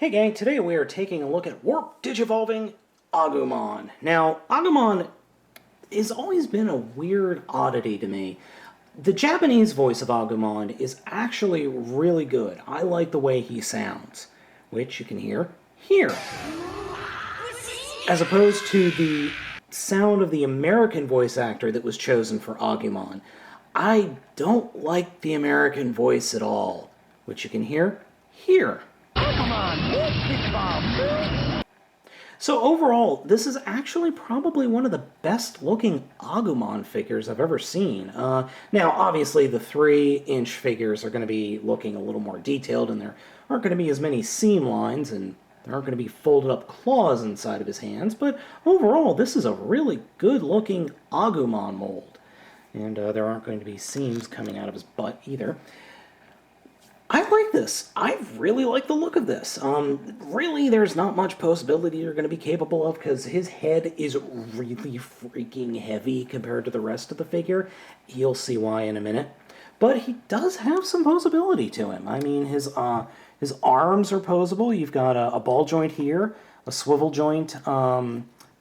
Hey gang, today we are taking a look at Warp Digivolving Agumon. Now, Agumon has always been a weird oddity to me. The Japanese voice of Agumon is actually really good. I like the way he sounds, which you can hear here. As opposed to the sound of the American voice actor that was chosen for Agumon. I don't like the American voice at all, which you can hear here. So overall, this is actually probably one of the best looking Agumon figures I've ever seen. Now, obviously the 3-inch figures are going to be looking a little more detailed, and there aren't going to be as many seam lines, and there aren't going to be folded up claws inside of his hands, but overall this is a really good looking Agumon mold. And there aren't going to be seams coming out of his butt either. I like this. I really like the look of this. Really, there's not much possibility you're going to be capable of because his head is really freaking heavy compared to the rest of the figure. You'll see why in a minute. But he does have some posability to him. I mean, his arms are posable. You've got a ball joint here, a swivel joint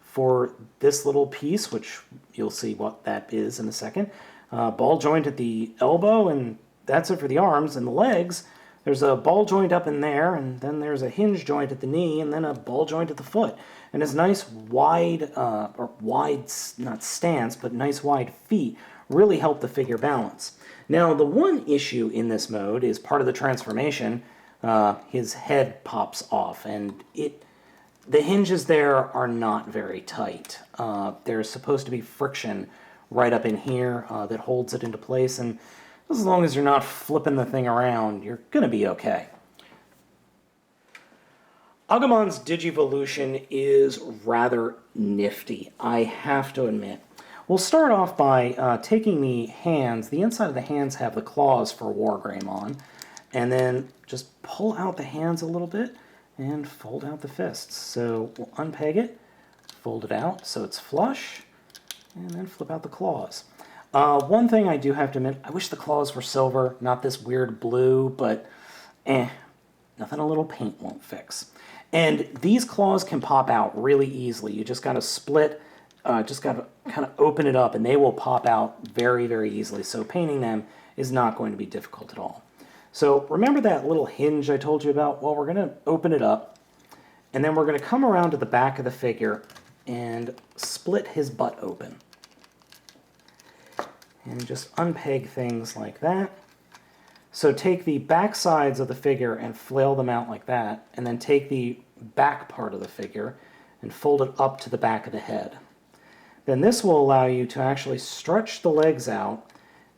for this little piece, which you'll see what that is in a second. Ball joint at the elbow, and that's it for the arms. And the legs, there's a ball joint up in there, and then there's a hinge joint at the knee, and then a ball joint at the foot. And his nice wide, not stance, but nice wide feet really help the figure balance. Now, the one issue in this mode is part of the transformation, his head pops off, and the hinges there are not very tight. There's supposed to be friction right up in here that holds it into place, and as long as you're not flipping the thing around, you're going to be okay. Agumon's digivolution is rather nifty, I have to admit. We'll start off by taking the hands. The inside of the hands have the claws for WarGreymon, and then just pull out the hands a little bit and fold out the fists. So we'll unpeg it, fold it out so it's flush, and then flip out the claws. One thing I do have to admit, I wish the claws were silver, not this weird blue, but nothing a little paint won't fix. And these claws can pop out really easily. You just got to split, just got to kind of open it up, and they will pop out very, very easily. So painting them is not going to be difficult at all. So remember that little hinge I told you about? Well, we're going to open it up, and then we're going to come around to the back of the figure and split his butt open. And just unpeg things like that. So take the back sides of the figure and flail them out like that, and then take the back part of the figure and fold it up to the back of the head. Then this will allow you to actually stretch the legs out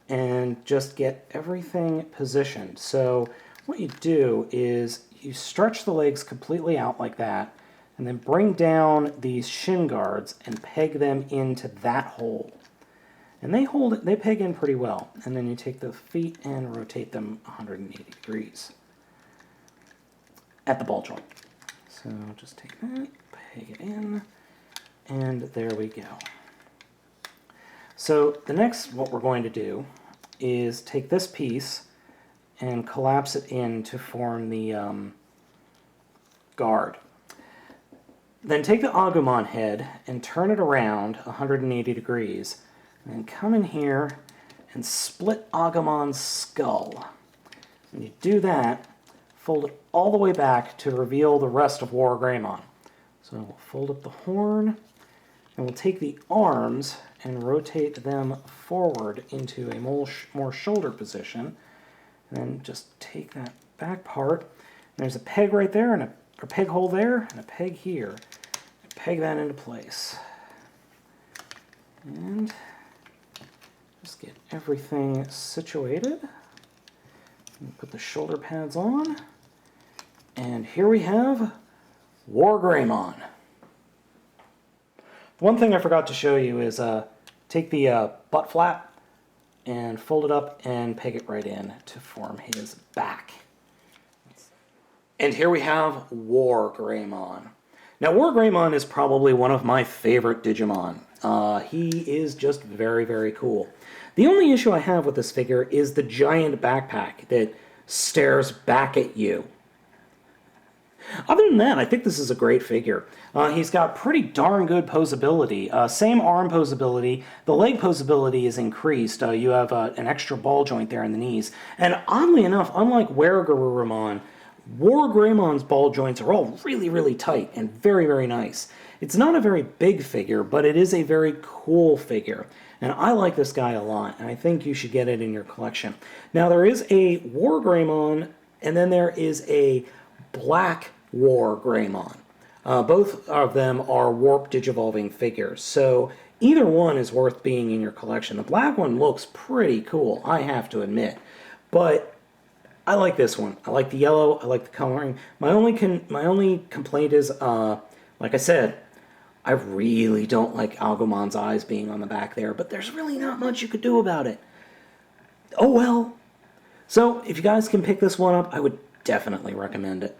and just get everything positioned. So what you do is you stretch the legs completely out like that, and then bring down these shin guards and peg them into that hole. And they peg in pretty well. And then you take the feet and rotate them 180 degrees at the ball joint. So just take that, peg it in, and there we go. So the next, what we're going to do is take this piece and collapse it in to form the guard. Then take the Agumon head and turn it around 180 degrees, and then come in here and split Agumon's skull. When you do that, fold it all the way back to reveal the rest of WarGreymon. So we'll fold up the horn, and we'll take the arms and rotate them forward into a more shoulder position. And then just take that back part. There's a peg right there, and a peg hole there, and a peg here. And peg that into place. And just get everything situated. And put the shoulder pads on. And here we have WarGreymon. One thing I forgot to show you is take the butt flap and fold it up and peg it right in to form his back. And here we have WarGreymon. Now, WarGreymon is probably one of my favorite Digimon. He is just very, very cool. The only issue I have with this figure is the giant backpack that stares back at you. Other than that, I think this is a great figure. He's got pretty darn good posability. Same arm posability. The leg posability is increased. You have an extra ball joint there in the knees. And oddly enough, unlike WarGreymon, WarGreymon's ball joints are all really, really tight and very, very nice. It's not a very big figure, but it is a very cool figure. And I like this guy a lot, and I think you should get it in your collection. Now, there is a WarGreymon, and then there is a Black WarGreymon. Both of them are warp digivolving figures, so either one is worth being in your collection. The black one looks pretty cool, I have to admit, but I like this one. I like the yellow, I like the coloring. My only complaint is, like I said, I really don't like Agumon's eyes being on the back there, but there's really not much you could do about it. Oh well. So, if you guys can pick this one up, I would definitely recommend it.